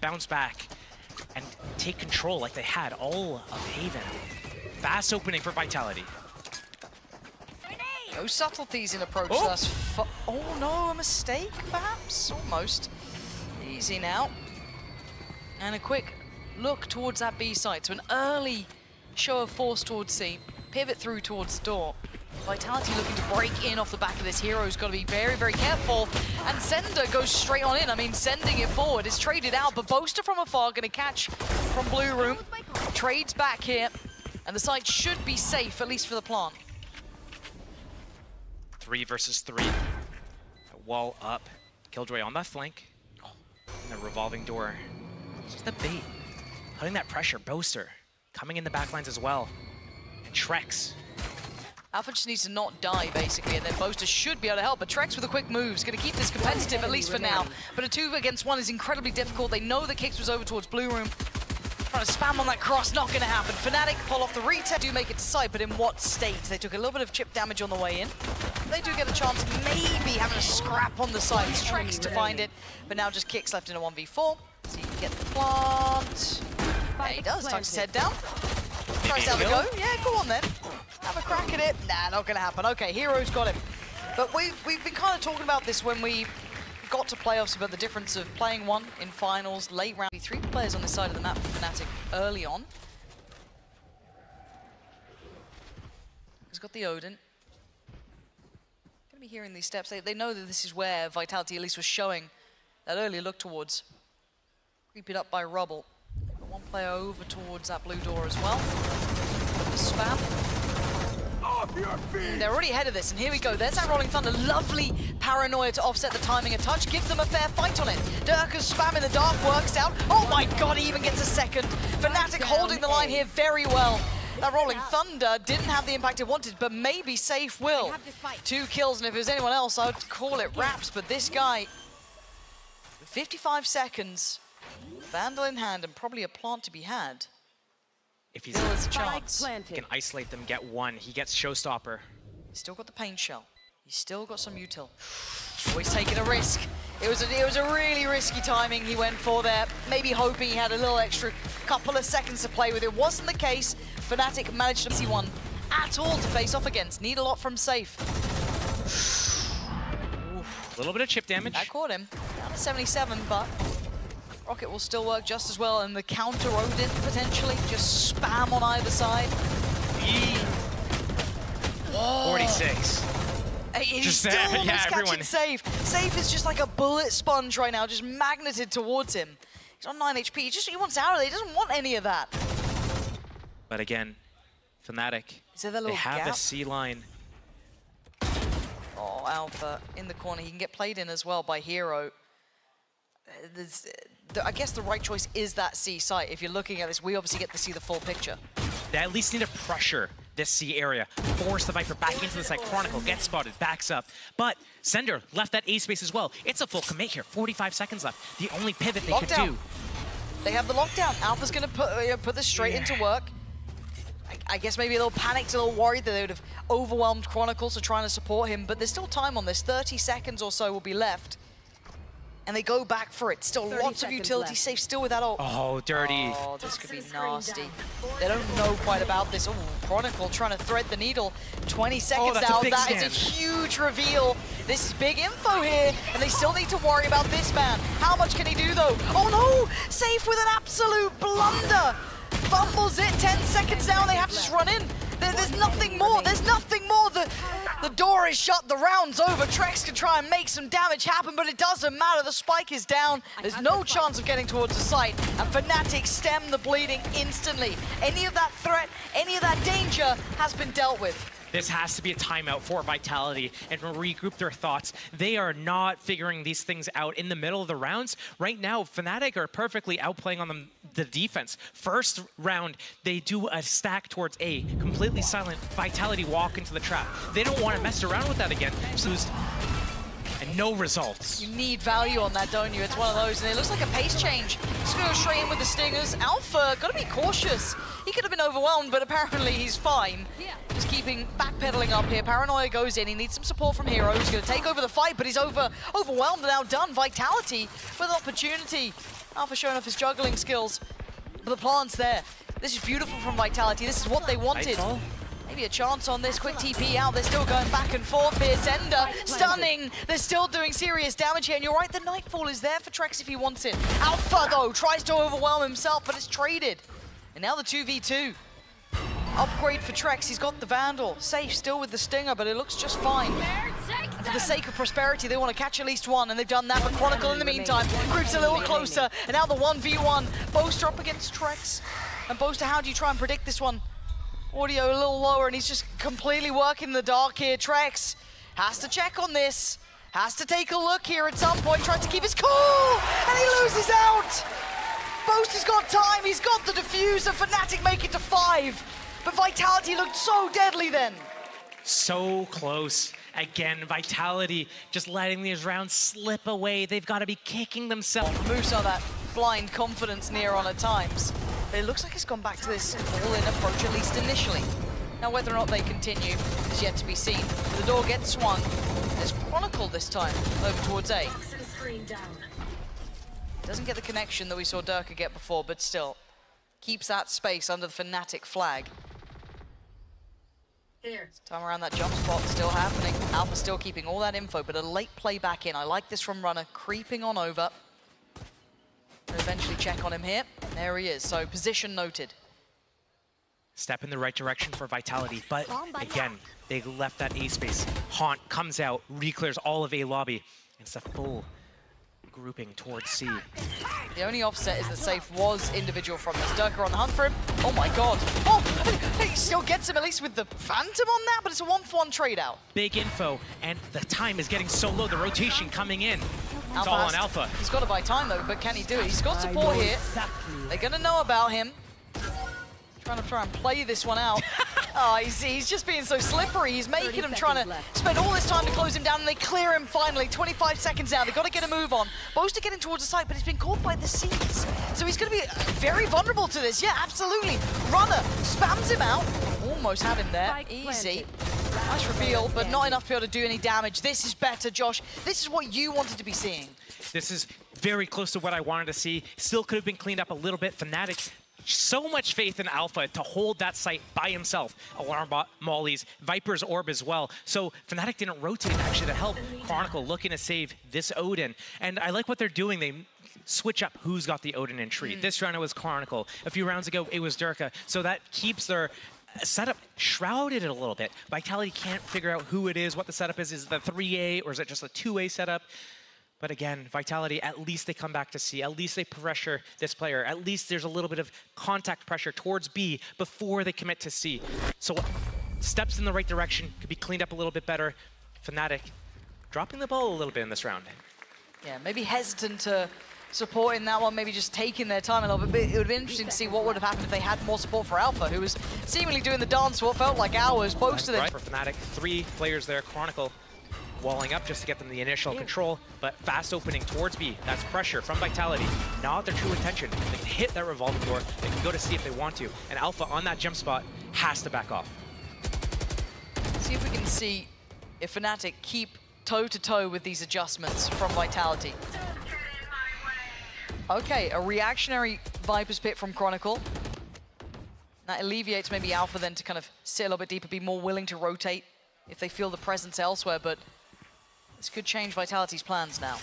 bounce back and take control like they had all of Haven. Fast opening for Vitality. No subtleties in approach thus far. Oh no, a mistake perhaps? Almost. Easy now. And a quick look towards that B site. So an early show of force towards C. Pivot through towards the door. Vitality looking to break in off the back of this. Hero's got to be very, very careful. And Sender goes straight on in. I mean, sending it forward is traded out, but Boaster from afar going to catch from Blue Room. Trades back here, and the site should be safe, at least for the plant. 3 versus 3. Wall up. Killjoy on that flank. And the revolving door. It's just the bait. Putting that pressure. Boaster coming in the backlines as well. And Trex. Alpha just needs to not die, basically, and then Boaster should be able to help. But Trex with a quick move is going to keep this competitive, at least for now. But a 2 against 1 is incredibly difficult. They know the kicks was over towards Blue Room. Trying to spam on that cross, not going to happen. Fnatic pull off the retake, do make it to site, but in what state? They took a little bit of chip damage on the way in. They do get a chance, maybe having a scrap on the side. It's Trex to find it, but now just kicks left in a 1v4. So he can get the plant. Yeah, he does. Tucks his head down. Tries to have a go. Yeah, go on then. Have a crack at it. Nah, not gonna happen. Okay, Hero's got him. But we've been kind of talking about this when we got to playoffs, about the difference of playing one in finals, late round. 3 players on this side of the map for Fnatic early on. He's got the Odin. Gonna be hearing these steps. They know that this is where Vitality at least was showing that early look towards. Creep it up by Rubble. Got 1 player over towards that blue door as well. Got the spam. They're already ahead of this, and here we go. There's that Rolling Thunder. Lovely paranoia to offset the timing a touch. Gives them a fair fight on it. Durka's spam in the dark works out. Oh my god, he even gets a second. Fnatic holding the line here very well. That Rolling Thunder didn't have the impact it wanted, but maybe Safe will. 2 kills, and if it was anyone else, I would call it Raps, but this guy, 55 seconds, Vandal in hand, and probably a plant to be had. If he's a chance, he can isolate them, get 1. He gets Showstopper. He's still got the Pain Shell. He's still got some util. Oh, he's taking a risk. It was a really risky timing he went for there. Maybe hoping he had a little extra couple of seconds to play with. It wasn't the case. Fnatic managed to see one at all to face off against. Need a lot from Safe. A little bit of chip damage. That caught him. Down to 77, but Rocket will still work just as well, and the counter Odin potentially just spam on either side. 46. He's just still yeah, catching Safe. Safe is just like a bullet sponge right now, just magneted towards him. He's on 9 HP. He wants out of there. He doesn't want any of that. But again, Fnatic, they have the C line. Oh, Alpha in the corner. He can get played in as well by Hero. I guess the right choice is that C site. If you're looking at this, we obviously get to see the full picture. They at least need to pressure this C area. Force the Viper back into the site. Chronicle gets spotted, backs up. But Sender left that A space as well. It's a full commit here. 45 seconds left. The only pivot they could do. They have the lockdown. Alpha's going to put this straight into work. I guess maybe a little panicked, a little worried that they would have overwhelmed Chronicle, so trying to support him. But there's still time on this. 30 seconds or so will be left. And they go back for it. Still lots of utility. Safe still with that ult. Oh, dirty. Oh, this could be nasty. They don't know quite about this. Oh, Chronicle trying to thread the needle. 20 seconds now. That is a huge reveal. This is big info here, and they still need to worry about this man. How much can he do, though? Oh, no! Safe with an absolute blunder. Fumbles it. 10 seconds down. They have to just run in. There's nothing more. There's nothing more. The door is shut. The round's over. Trex can try and make some damage happen, but it doesn't matter. The spike is down. There's no chance of getting towards the site. And Fnatic stem the bleeding instantly. Any of that threat, any of that danger has been dealt with. This has to be a timeout for Vitality and regroup their thoughts. They are not figuring these things out in the middle of the rounds. Right now, Fnatic are perfectly outplaying on the defense. First round, they do a stack towards A, completely silent. Vitality walk into the trap. They don't want to mess around with that again. So and no results. You need value on that, don't you? It's one of those, and it looks like a pace change. Just gonna go straight in with the Stingers. Alpha, gotta be cautious. He could have been overwhelmed, but apparently he's fine. Just keeping backpedaling up here. Paranoia goes in. He needs some support from Hero. He's gonna take over the fight, but he's overwhelmed and outdone. Vitality with opportunity. Alpha showing off his juggling skills. But the plant's there. This is beautiful from Vitality. This is what they wanted. Maybe a chance on this. Quick TP out. They're still going back and forth here. Zender stunning. They're still doing serious damage here. And you're right, the Nightfall is there for Trex if he wants it. Alpha, though, tries to overwhelm himself, but it's traded. And now the 2v2. Upgrade for Trex. He's got the Vandal. Safe still with the Stinger, but it looks just fine. And for the sake of prosperity, they want to catch at least one, and they've done that. But Chronicle, in the meantime, groups a little closer. And now the 1v1. Boaster up against Trex. And Boaster, how do you try and predict this one? Audio a little lower, and he's just completely working in the dark here. Trex has to check on this. Has to take a look here at some point, trying to keep his cool, and he loses out. Boaster's got time, he's got the diffuser. Fnatic make it to 5. But Vitality looked so deadly then. So close. Again, Vitality just letting these rounds slip away. They've got to be kicking themselves. Moose saw that blind confidence near on at times. But it looks like it's gone back to this all-in approach, at least initially. Now, whether or not they continue is yet to be seen. The door gets swung. There's Chronicle this time, over towards A. Doesn't get the connection that we saw Durka get before, but still keeps that space under the Fnatic flag. Time around that jump spot still happening. Alpha still keeping all that info, but a late play back in. I like this from Runner, creeping on over. We'll eventually check on him here. There he is, so position noted. Step in the right direction for Vitality, but again, they left that A space. Haunt comes out, re-clears all of A lobby. It's a full grouping towards C. The only offset is that Safe was individual from this. Durka on the hunt for him. Oh my god. Oh, he still gets him at least with the Phantom on that, but it's a 1-for-1 trade out. Big info, and the time is getting so low. The rotation coming in. It's all on Alpha. He's got to buy time though, but can he do it? He's got support here. They're going to know about him. Try and play this one out. Oh, he's just being so slippery. He's making him trying to spend all this time to close him down, and they clear him finally. 25 seconds now. They've got to get a move on. Boaster getting towards the site, but he's been caught by the seas. So he's going to be very vulnerable to this. Yeah, absolutely. Runner spams him out. Almost had him there. Easy. Nice reveal, but not enough to be able to do any damage. This is better, Josh. This is what you wanted to be seeing. This is very close to what I wanted to see. Still could have been cleaned up a little bit. Fnatic, so much faith in Alpha to hold that site by himself. Alarm bot, Molly's, Viper's Orb as well. So Fnatic didn't rotate actually to help Chronicle looking to save this Odin. And I like what they're doing. They switch up who's got the Odin in tree. This round it was Chronicle. A few rounds ago it was Durka. So that keeps their setup shrouded a little bit. Vitality can't figure out who it is, what the setup is. Is it the 3A or is it just a 2A setup? But again, Vitality, at least they come back to C. At least they pressure this player. At least there's a little bit of contact pressure towards B before they commit to C. So steps in the right direction, could be cleaned up a little bit better. Fnatic dropping the ball a little bit in this round. Yeah, maybe hesitant to support in that one, maybe just taking their time a little bit. It would have been interesting to see what would have happened if they had more support for Alpha, who was seemingly doing the dance for what felt like hours. Both of them. Right for Fnatic, 3 players there. Chronicle walling up just to get them the initial control, but fast opening towards B. That's pressure from Vitality. Not their true intention. They can hit that revolving door. They can go to C if they want to. And Alpha on that jump spot has to back off. See if we can see if Fnatic keep toe-to-toe with these adjustments from Vitality. Okay, a reactionary Viper's Pit from Chronicle. That alleviates maybe Alpha then to kind of sit a little bit deeper, be more willing to rotate if they feel the presence elsewhere, but this could change Vitality's plans now.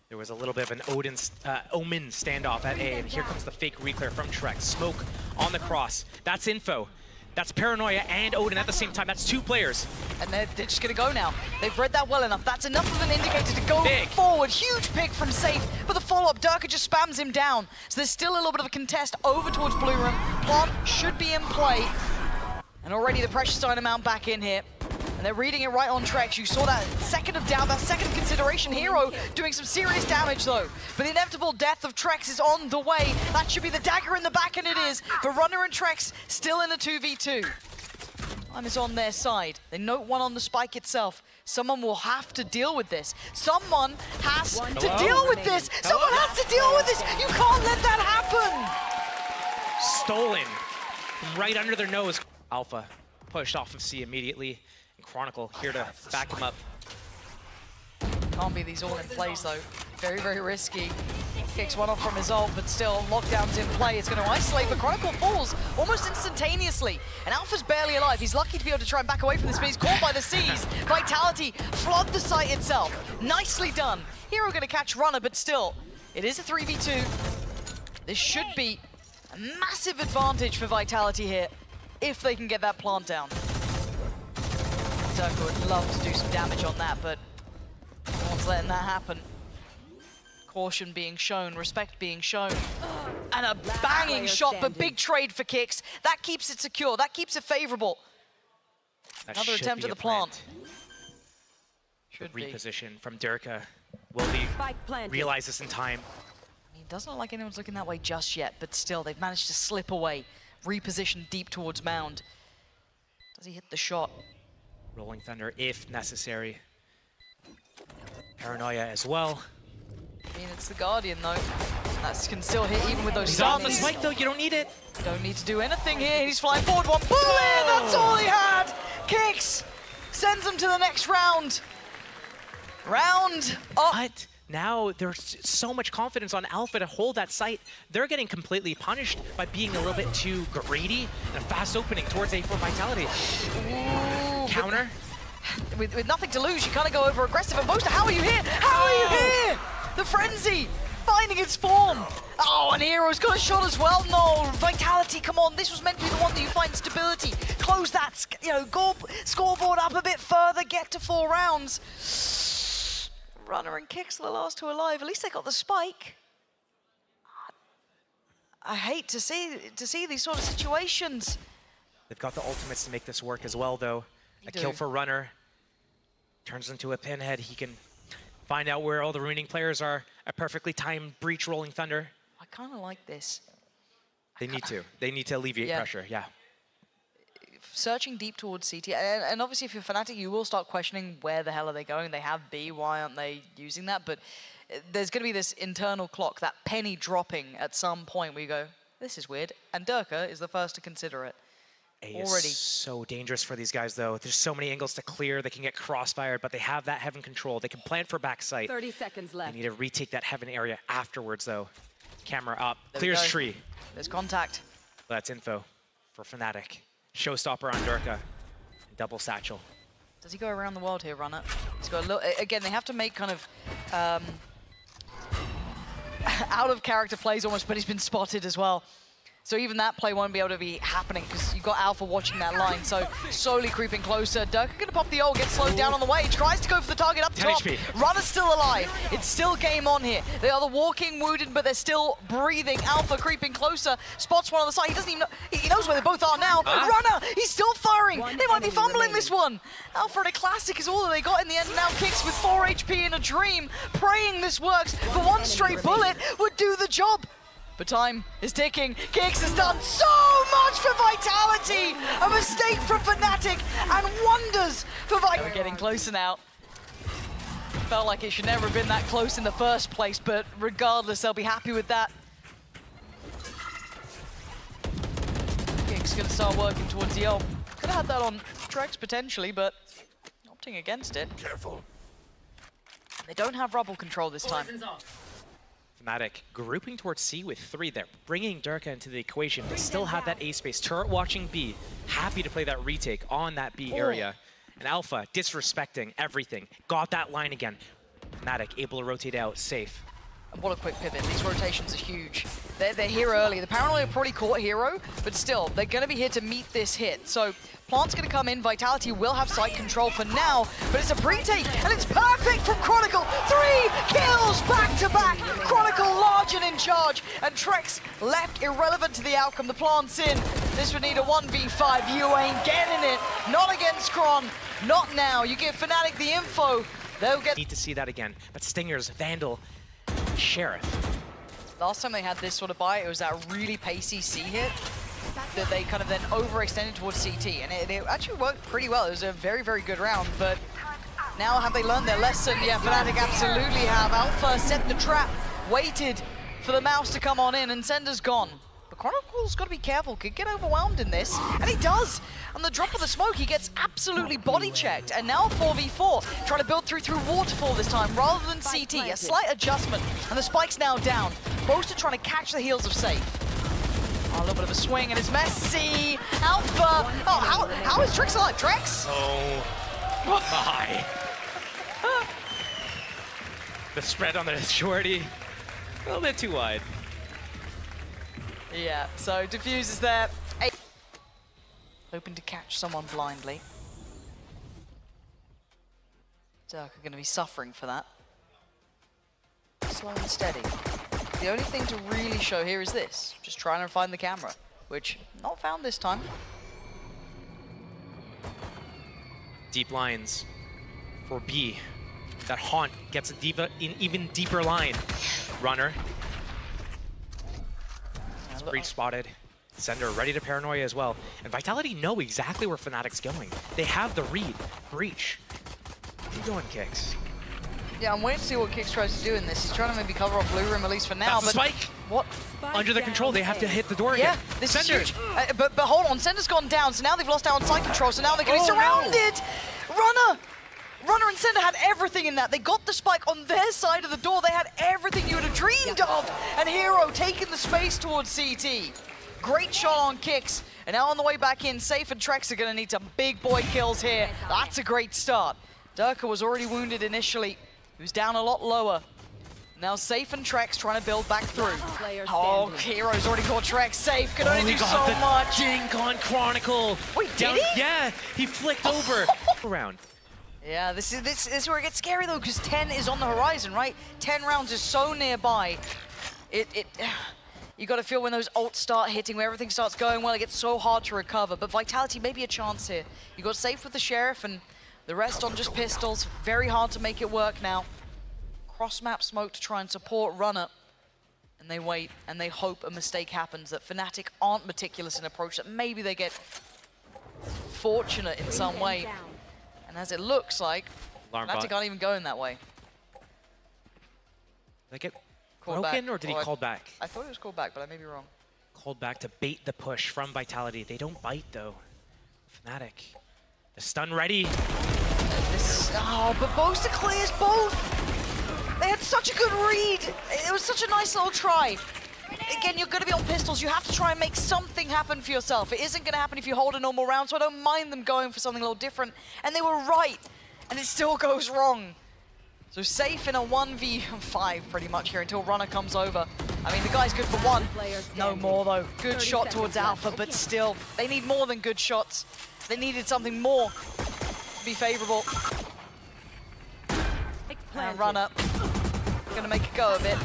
There was a little bit of an Omen standoff at A, and here comes the fake reclear from Trex. Smoke on the cross. That's info. That's Paranoia and Odin at the same time. That's 2 players. And they're just going to go now. They've read that well enough. That's enough of an indicator to go forward. Huge pick from Safe, but the follow-up, Durka just spams him down. So there's still a little bit of a contest over towards Blue Room. Plant should be in play. And already the pressure's starting to mount back in here. And they're reading it right on Trex. You saw that second of doubt, that second of consideration. Hero doing some serious damage though. But the inevitable death of Trex is on the way. That should be the dagger in the back, and it is. But Runner and Trex still in a 2v2. Time is on their side. They note one on the spike itself. Someone will have to deal with this. Someone has to deal with this. Someone has to deal with this. You can't let that happen. Stolen from right under their nose. Alpha pushed off of C immediately. Chronicle here to back him up. Can't be these all in plays though. Very, very risky. Kicks one off from his ult, but still, lockdown's in play. It's going to isolate, but Chronicle falls almost instantaneously. And Alpha's barely alive. He's lucky to be able to try and back away from this, but he's caught by the seas. Vitality flood the site itself. Nicely done. Hero going to catch Runner, but still, it is a 3v2. This should be a massive advantage for Vitality here, if they can get that plant down. Zerka would love to do some damage on that, but no one's letting that happen. Caution being shown, respect being shown. And a banging shot, but big trade for Kicks. That keeps it secure, that keeps it favorable. Another attempt at the plant. Should reposition from Durka. Will he realize this in time? I mean, it doesn't look like anyone's looking that way just yet, but still, they've managed to slip away. Reposition deep towards Mound. Does he hit the shot? Rolling Thunder if necessary. Paranoia as well. I mean, it's the Guardian, though. That can still hit even with those He's on the spike, though. You don't need it. Don't need to do anything here. He's flying forward. One bullet! That's all he had! Kicks! Sends him to the next round. Round up. But now there's so much confidence on Alpha to hold that site. They're getting completely punished by being a little bit too greedy and a fast opening towards A4 Vitality. Ooh, counter. With nothing to lose, you kind of go over aggressive. And Boaster, how are you here? How are you here? The frenzy finding its form. Oh, and Hero's got a shot as well. No, Vitality, come on. This was meant to be the one that you find stability. Close that, go scoreboard up a bit further, get to 4 rounds. Runner and Kicks are the last 2 alive. At least they got the spike. I hate to see these sort of situations. They've got the ultimates to make this work as well, though. A kill for Runner. Turns into a pinhead. He can find out where all the remaining players are. A perfectly timed breach Rolling Thunder. I kind of like this. They need to. They need to alleviate pressure, yeah. Searching deep towards CT, and obviously if you're Fnatic, you will start questioning where the hell are they going. They have B, why aren't they using that? But there's going to be this internal clock, that penny dropping at some point where you go, this is weird. And Durka is the first to consider it. A is so dangerous for these guys, though. There's so many angles to clear. They can get crossfired, but they have that heaven control. They can plan for backside. 30 seconds left. They need to retake that heaven area afterwards, though. Camera up. Clears tree. There's contact. Well, that's info for Fnatic. Showstopper on Durka. Double satchel. Does he go around the world here, Runner? He's got a little, again, they have to make kind of out of character plays almost, but he's been spotted as well. So even that play won't be able to be happening because you've got Alpha watching that line. So slowly creeping closer. Durka gonna pop the ult, gets slowed down on the way. Tries to go for the target up top. HP. Runner's still alive. It's still game on here. They are the walking wounded, but they're still breathing. Alpha creeping closer. Spots one on the side. He doesn't even know. He knows where they both are now. Runner, he's still firing. They might be fumbling this one. Alpha and a classic is all that they got in the end. Now Kicks with 4 HP in a dream. Praying this works, but one straight bullet would do the job. But time is ticking. Kicks has done so much for Vitality. A mistake from Fnatic and wonders for Vitality. We're getting closer now. Felt like it should never have been that close in the first place, but regardless, they'll be happy with that. Kicks gonna start working towards the ult. Could have had that on Trex potentially, but opting against it. Careful. They don't have rubble control this time. Fnatic grouping towards C with 3 there, bringing Durka into the equation. They still have that A space. Turret watching B, happy to play that retake on that B area. And Alpha disrespecting everything. Got that line again. Fnatic able to rotate out, safe. What a quick pivot. These rotations are huge. They're here early. The Paranoia probably caught Hero, but still, they're going to be here to meet this hit. So Plant's going to come in. Vitality will have site control for now, but it's a pre-take, and it's perfect from Chronicle. 3 kills back-to-back. Chronicle large and in charge, and Trex left irrelevant to the outcome. The Plant's in. This would need a 1v5. You ain't getting it. Not against Chron. Not now. You give Fnatic the info. They'll get... Need to see that again. But Stingers, Vandal, Sheriff. Last time they had this sort of buy, it was that really pacey C hit that they kind of then overextended towards CT, and it actually worked pretty well. It was a very, very good round, but now have they learned their lesson? Yeah, Fnatic absolutely have. Alpha set the trap, waited for the mouse to come on in, and Sender's gone. But Chronicle's got to be careful, could get overwhelmed in this, and he does. On the drop of the smoke, he gets absolutely body checked, and now 4v4, trying to build through Waterfall this time, rather than CT. A slight adjustment, and the spike's now down. Boaster trying to catch the heels of Safe. Oh, a little bit of a swing, and it's messy. Alpha. Oh, how is Trex alive? Trex? Oh, my. The spread on the shorty, a little bit too wide. Yeah, so Diffuse is there. Hoping to catch someone blindly. Dirk are going to be suffering for that. Slow and steady. The only thing to really show here is this. Just trying to find the camera, which not found this time. Deep lines for B. That Haunt gets an even deeper line. Runner. Breach spotted. Sender ready to paranoia as well. And Vitality know exactly where Fnatic's going. They have the read. Breach. What are you doing, Kicks? Yeah, I'm waiting to see what Kicks tries to do in this. He's trying to maybe cover off blue room, at least for now. That's the spike. What? Under the control, they have to hit the door yeah, again. This Sender. is huge. But hold on, Sender's gone down, so now they've lost out on side control, so now they're getting surrounded. No. Runner and Sender had everything in that. They got the spike on their side of the door. They had everything you would have dreamed of. And Hero taking the space towards CT. Great shot on Kicks. And now on the way back in, Safe and Trex are going to need some big boy kills here. That's a great start. Durka was already wounded initially. He was down a lot lower. Now Safe and Trex trying to build back through. Oh, Hero's already caught Trex. Safe can only do so much. Dink on Chronicle. Wait, did he? Yeah, he flicked over. Around. Yeah, this is where it gets scary though, because 10 is on the horizon, right? 10 rounds is so nearby. You got to feel when those ults start hitting, where everything starts going well, it gets so hard to recover. But Vitality may be a chance here. You got Safe with the Sheriff and the rest on just pistols. Very hard to make it work now. Cross-map smoke to try and support Runner. And they wait and they hope a mistake happens, that Fnatic aren't meticulous in approach, that maybe they get fortunate in some way. And as it looks like, Fnatic aren't even going that way. Did they get broken or did he call back? I thought it was called back, but I may be wrong. Called back to bait the push from Vitality. They don't bite though. Fnatic. The stun ready. But Boaster clears both. They had such a good read. It was such a nice little try. Again, you're going to be on pistols. You have to try and make something happen for yourself. It isn't going to happen if you hold a normal round, so I don't mind them going for something a little different. And they were right, and it still goes wrong. So Safe in a 1v5 pretty much here until Runner comes over. I mean, the guy's good for one. No more, though. Good shot towards Alpha, but still, they need more than good shots. They needed something more to be favorable. And Runner going to make a go of it.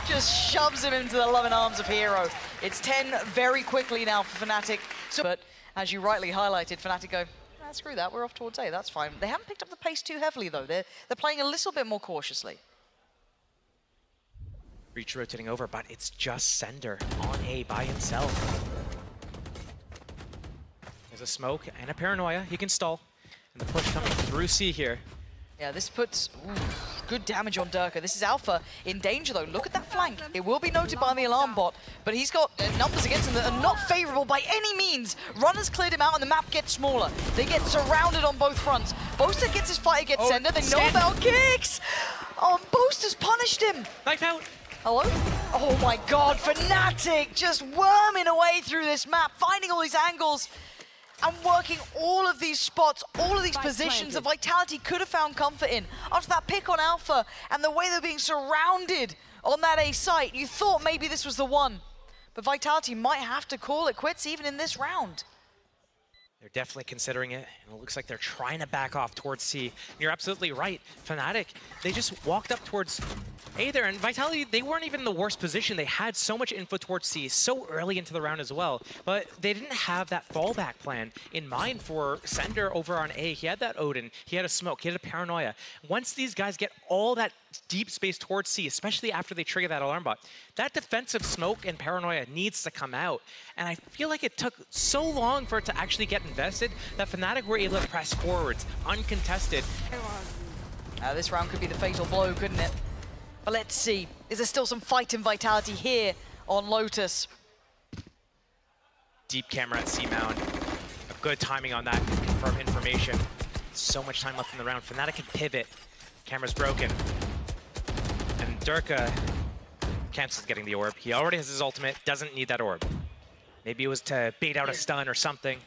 Just shoves him into the loving arms of Hero. It's 10 very quickly now for Fnatic. But as you rightly highlighted, Fnatic go, screw that, we're off towards A, that's fine. They haven't picked up the pace too heavily though. They're playing a little bit more cautiously. Breach rotating over, but it's just Sender on A by himself. There's a smoke and a paranoia, he can stall. And the push coming through C here. Yeah, this puts good damage on Durka. This is Alpha in danger, though. Look at that flank. It will be noted by the alarm bot, but he's got numbers against him that are not favorable by any means. Runner's cleared him out, and the map gets smaller. They get surrounded on both fronts. Boaster gets his fight against Sender. They know about Kicks. Oh, Boaster's punished him. Knife out. Hello? Oh my God, Fnatic just worming away through this map, finding all these angles. And working all of these spots, all of these positions that Vitality could have found comfort in. After that pick on Alpha and the way they're being surrounded on that A site, you thought maybe this was the one. But Vitality might have to call it quits even in this round. They're definitely considering it, and it looks like they're trying to back off towards C. You're absolutely right. Fnatic, they just walked up towards A there, and Vitality, they weren't even in the worst position. They had so much info towards C so early into the round as well, but they didn't have that fallback plan in mind for Sender over on A. He had that Odin, he had a smoke, he had a paranoia. Once these guys get all that deep space towards C, especially after they trigger that alarm bot, that defensive smoke and paranoia needs to come out. And I feel like it took so long for it to actually get invested that Fnatic were able to press forwards, uncontested. This round could be the fatal blow, couldn't it? But let's see. Is there still some fight and Vitality here on Lotus. Deep camera at C-Mound. Good timing on that, confirm information. So much time left in the round. Fnatic can pivot. Camera's broken. And Durka cancels getting the orb. He already has his ultimate, doesn't need that orb. Maybe it was to bait out a stun or something.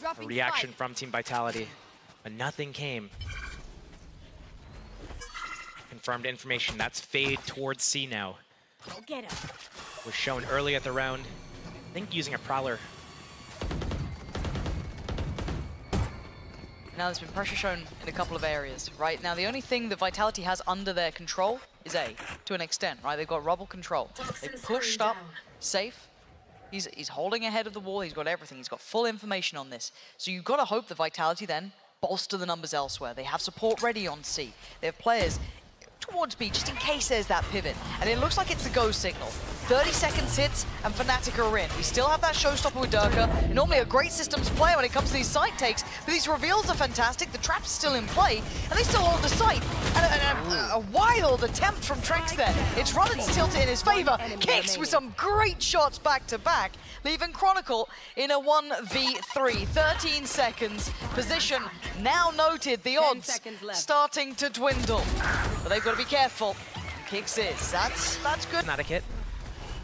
A reaction from Team Vitality, but nothing came. Confirmed information, that's fade towards C now. Was shown early at the round, I think using a Prowler. Now there's been pressure shown in a couple of areas, right? Now the only thing that Vitality has under their control is A, to an extent, right? They've got rubble control. They pushed up, safe. He's holding ahead of the wall, he's got everything, he's got full information on this. So you've got to hope that Vitality then bolster the numbers elsewhere. They have support ready on C. They have players towards B, just in case there's that pivot. And it looks like it's the go signal. 30 seconds hits, and Fnatic are in. We still have that showstopper with Durka. Normally a great systems player when it comes to these site takes, but these reveals are fantastic. The trap's still in play, and they still hold the site. And a wild attempt from Trex there. It's Runner's tilted in his favor. Kicks with some great shots back-to-back, leaving Chronicle in a 1v3. 13 seconds. Position now noted. The odds starting to dwindle. But they've got to be careful. Kicks is. That's good. Fnatic hit.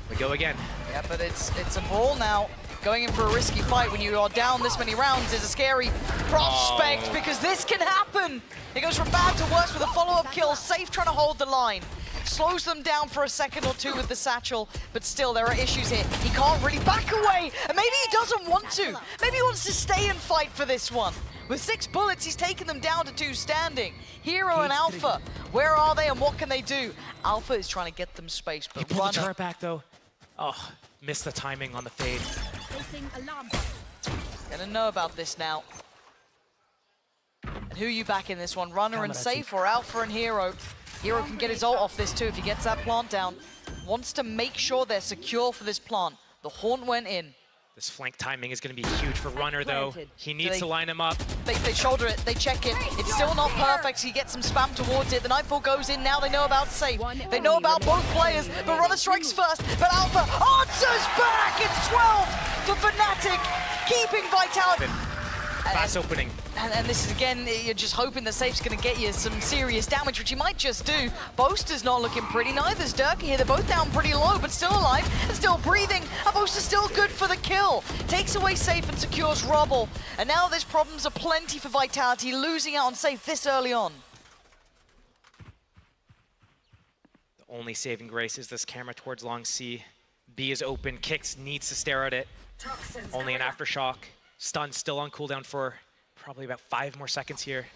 We go again. Yeah, but it's a brawl now. Going in for a risky fight when you are down this many rounds is a scary prospect because this can happen. It goes from bad to worse with a follow-up kill. Safe trying to hold the line. Slows them down for a second or two with the satchel, but still there are issues here. He can't really back away, and maybe he doesn't want to. Maybe he wants to stay and fight for this one. With 6 bullets, he's taken them down to 2 standing. Hero and Alpha, where are they and what can they do? Alpha is trying to get them space, but He pulled the turret back though. Oh, missed the timing on the fade. Gonna know about this now. And who you back in this one? Runner and Safe or Alpha and Hero? Hero can get his ult off this too if he gets that plant down. Wants to make sure they're secure for this plant. The Haunt went in. This flank timing is going to be huge for Runner, though. He needs to line him up. They shoulder it, they check it. It's still not perfect, so he gets some spam towards it. The Nightfall goes in, now they know about Safe. They know about both players, but Runner strikes first, but Alpha answers back! It's 12 for Fnatic, keeping Vitality. Fast opening. And this is, again, you're just hoping that Safe's going to get you some serious damage, which he might just do. Boaster's not looking pretty, neither's Durka here. They're both down pretty low, but still alive and still breathing. And Boaster's still good for the kill. Takes away Safe and secures Rubble. And now there's problems aplenty for Vitality, losing out on Safe this early on. The only saving grace is this camera towards long C. B is open, Kicks needs to stare at it. Only an aftershock. Stun still on cooldown for probably about 5 more seconds here.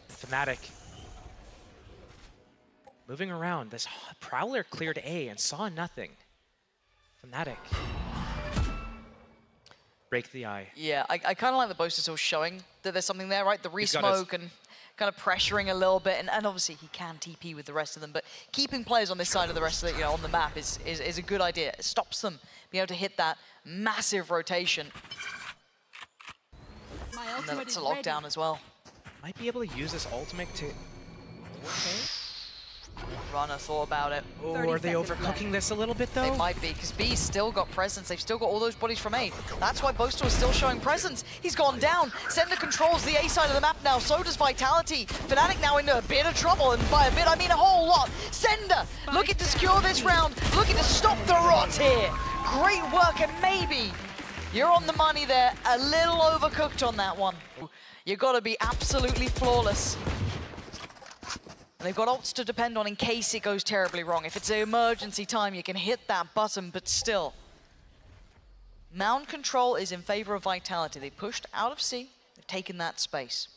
Fnatic moving around. This Prowler cleared A and saw nothing. Fnatic break the eye. Yeah, I kind of like the Boaster still showing that there's something there, right? The re-smoke and kind of pressuring a little bit, and obviously he can TP with the rest of them, but keeping players on this side of the rest of the, on the map is a good idea. It stops them being able to hit that massive rotation. And then it's a lockdown as well. Might be able to use this ultimate to... Runner thought about it. Oh, are they overcooking this a little bit though? They might be, because B's still got presence. They've still got all those bodies from A. That's why Boaster was still showing presence. He's gone down. Sender controls the A side of the map now. So does Vitality. Fnatic now in a bit of trouble, and by a bit I mean a whole lot. Sender looking to secure this round, looking to stop the rot here. Great work, and maybe you're on the money there. A little overcooked on that one. You've got to be absolutely flawless. And they've got ults to depend on in case it goes terribly wrong. If it's an emergency time, you can hit that button, but still. Mound control is in favor of Vitality. They pushed out of C, they've taken that space.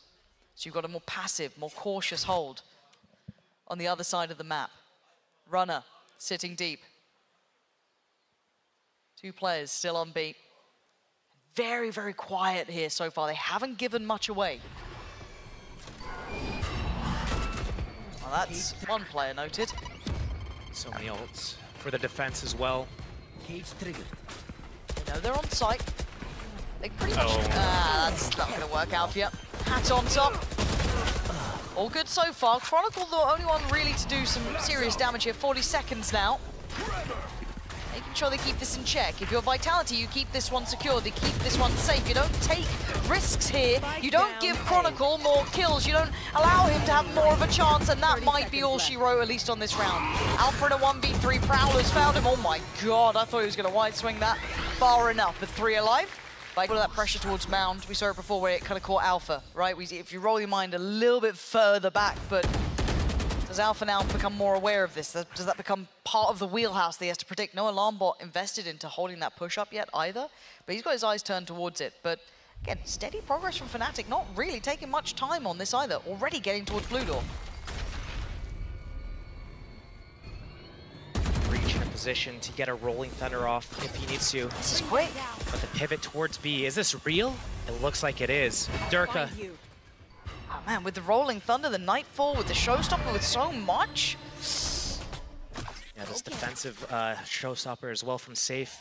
So you've got a more passive, more cautious hold on the other side of the map. Runner sitting deep. 2 players still on B. Very, very quiet here so far. They haven't given much away. Well, that's 1 player noted. So many ults for the defense as well. You know they're on site. They pretty much... that's not going to work out for you. Hat on top. All good so far. Chronicle, the only one really to do some serious damage here. 40 seconds now. Making sure they keep this in check. If you're Vitality, you keep this one secure, they keep this one safe. You don't take risks here. You don't give Chronicle more kills. You don't allow him to have more of a chance, and that might be all she wrote, at least on this round. Alpha in a 1v3, Prowler's found him. Oh my god, I thought he was going to wide swing that far enough. But 3 alive. Like all of that pressure towards Mound. We saw it before where it kind of caught Alpha, right? If you roll your mind a little bit further back, but does Alpha now become more aware of this? Does that become part of the wheelhouse that he has to predict? No alarm bot invested into holding that push up yet either, but he's got his eyes turned towards it. But again, steady progress from Fnatic, not really taking much time on this either, already getting towards Blue Door. Reach in a position to get a Rolling Thunder off if he needs to. This is quick. But the pivot towards B, is this real? It looks like it is. Durka. Oh man, with the Rolling Thunder, the Nightfall, with the Showstopper, with so much. Yeah, this defensive Showstopper as well from Safe.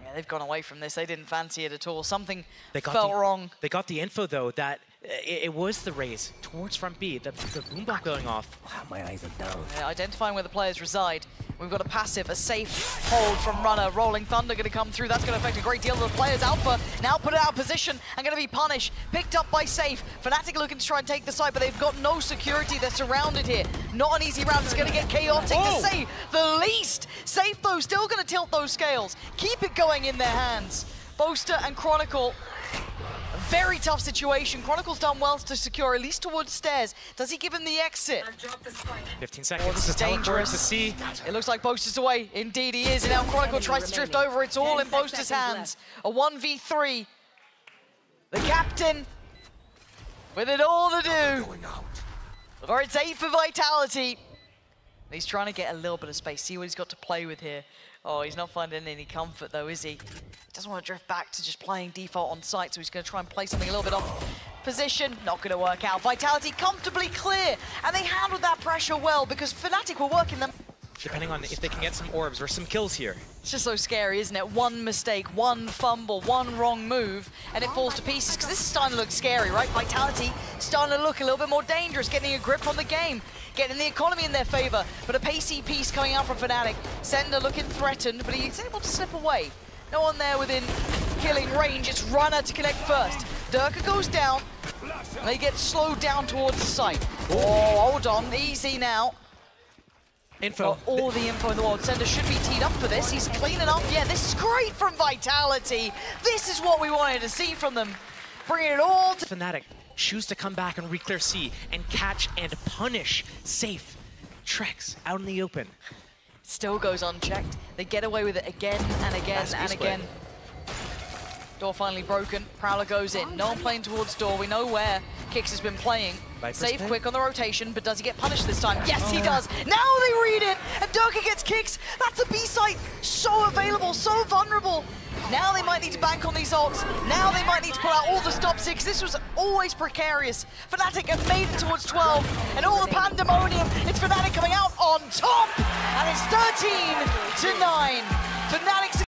Yeah, they've gone away from this. They didn't fancy it at all. Something felt wrong. They got the info, though, that it was the raise towards front B, the boombot going off. Wow, my eyes are down. Yeah, identifying where the players reside. We've got a passive, a safe hold from Runner. Rolling Thunder going to come through. That's going to affect a great deal of the players. Alpha now put it out of position and going to be punished. Picked up by Safe. Fnatic looking to try and take the side, but they've got no security. They're surrounded here. Not an easy round. It's going to get chaotic to say the least. Safe, though, still going to tilt those scales. Keep it going in their hands. Boaster and Chronicle. A very tough situation. Chronicle's done well to secure, at least towards stairs. Does he give him the exit? 15 seconds. This is dangerous. To see. It looks like Boaster's away. Indeed he is. And now Chronicle tries to drift over. It's all in Boaster's hands. A 1v3. The captain with it all to do. Or it's 8 for Vitality. He's trying to get a little bit of space. See what he's got to play with here. Oh, he's not finding any comfort though, is he? He doesn't want to drift back to just playing default on site, so he's going to try and play something a little bit off position. Not going to work out. Vitality comfortably clear, and they handled that pressure well because Fnatic were working them. Depending on if they can get some orbs or some kills here. It's just so scary, isn't it? One mistake, one fumble, one wrong move, and it falls to pieces, because this is starting to look scary, right? Vitality starting to look a little bit more dangerous, getting a grip on the game, getting the economy in their favor, but a pacey piece coming out from Fnatic. Sender looking threatened, but he's able to slip away. No one there within killing range. It's Runner to connect first. Durka goes down, and they get slowed down towards the site. Oh, hold on, easy now. Info. Got all the info in the world. Sender should be teed up for this. He's cleaning up. Yeah, this is great from Vitality. This is what we wanted to see from them. Bringing it all to Fnatic choose to come back and re-clear C and catch and punish Safe. Trex out in the open. Still goes unchecked. They get away with it again and again and again. Door finally broken. Prowler goes in. No one playing towards door. We know where Kix has been playing. Save quick on the rotation, but does he get punished this time? Yes, he does. Now they read it, and Durka gets Kix. That's a B site. So available, so vulnerable. Now they might need to bank on these ults. Now they might need to pull out all the stops here, because this was always precarious. Fnatic have made it towards 12, and all the pandemonium. It's Fnatic coming out on top, and it's 13-9. Fnatic